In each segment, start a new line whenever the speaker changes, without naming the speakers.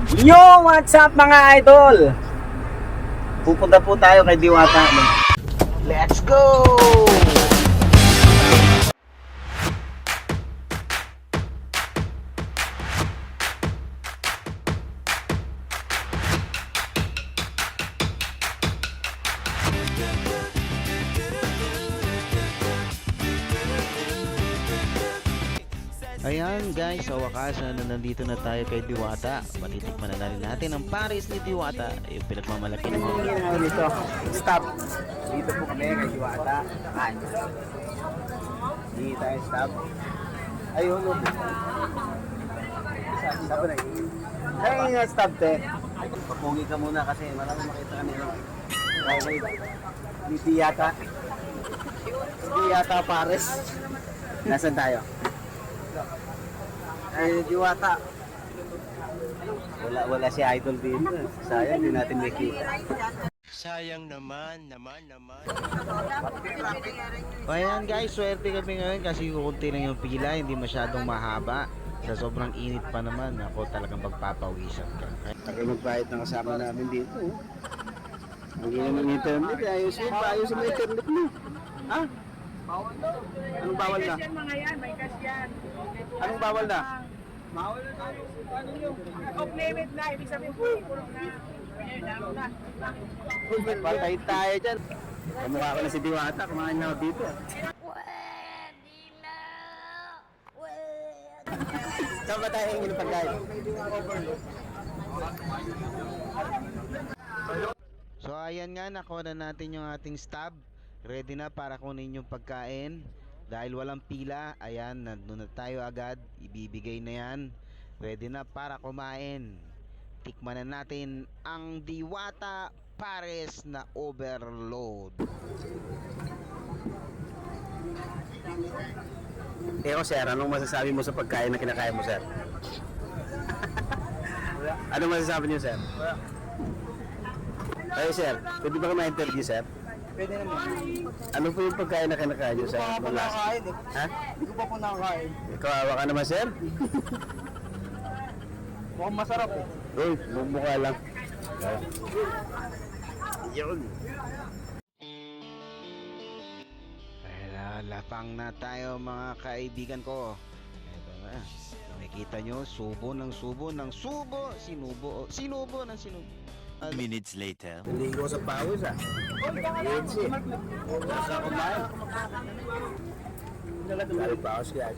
Yo! What's up mga idol? Pupunta po tayo kay Diwata. Let's go! Ayan guys, sa wakas nandito na tayo kay Diwata. Matitikman na rin natin ang Paris ni Diwata. Yung pinagmamalaki ng mga ginawa dito. Stop! Dito po kami kay Diwata. Ay. Dito tayo stop. Ayun. Stop na yun. Ay, stop te. Papungi ka muna kasi marami makita kanila. Ni Diwata. Diwata Paris. Nasaan tayo? Ay, Diwata. Wala si Idol dito. Sayang, hindi natin makita.
Sayang naman.
Ayan guys, swerte kami ngayon kasi kukunti lang yung pila, hindi masyadong mahaba. Sa sobrang init pa naman, ako talagang magpapawisan ka. Tagal magbayad ng kasama namin dito. Hindi naman internet, ayos yung internet mo. Ha? Anong bawal na?
Mga yan, may cash yan.
Anong bawal na?
Bawal na tayo. Ano yung off limit na, ibig sabihin puro na. Lalo na.
Patay tayo dyan. Kamukha ko na si Diwata, kumain na ako dito. Saan ba tayo hingin ng pagkain? So ayan nga, nakuha na natin yung ating stab. Ready na para kunin yung pagkain. Dahil walang pila, ayan, nandun na tayo agad. Ibibigay na yan. Ready na para kumain. Tikman na natin ang Diwata Paris na overload. Eko sir, anong masasabi mo sa pagkain na kinakain mo sir? Anong masasabi niyo sir? Ay sir, pwede ba ka ma-interview sir?
Pwede naman.
Ano po yung pagkain na kinakain niyo sir?
Hindi ko pa po nakakain eh.
Ha?
Hindi ko pa po nakakain.
Kawawa ka naman sir?
Mukhang masarap eh.
Uy, mukha lang. Yun. Lapang na tayo mga kaibigan ko. Ito na. Nakikita nyo, subo ng subo ng subo. Sinubo ng sinubo.
Minutes later.
Naligo sa pawis ah. Yes eh. Nasa kumain. Nalagay pawis kaya.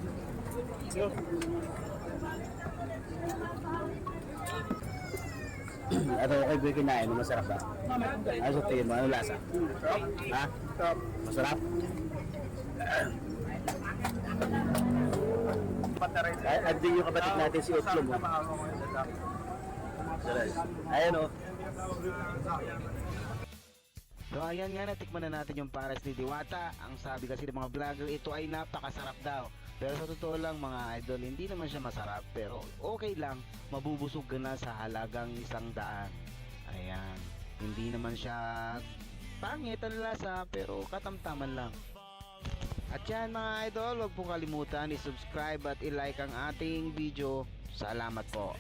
Ano kayo ba kinain? Masarap ba? Ano sa tingin mo? Ano lasa? Ha? Masarap? At din yung kapatid natin si Otlo mo. Ayan o. So ayan nga, natikman na natin yung Paris ni Diwata. Ang sabi kasi ng mga vlogger, ito ay napakasarap daw. Pero sa totoo lang mga idol, hindi naman siya masarap. Pero okay lang, mabubusog ka na sa halagang 100. Ayan, hindi naman siya pangit ang lasa, pero katamtaman lang. At yan mga idol, huwag po kalimutan i-subscribe at i-like ang ating video. Salamat po.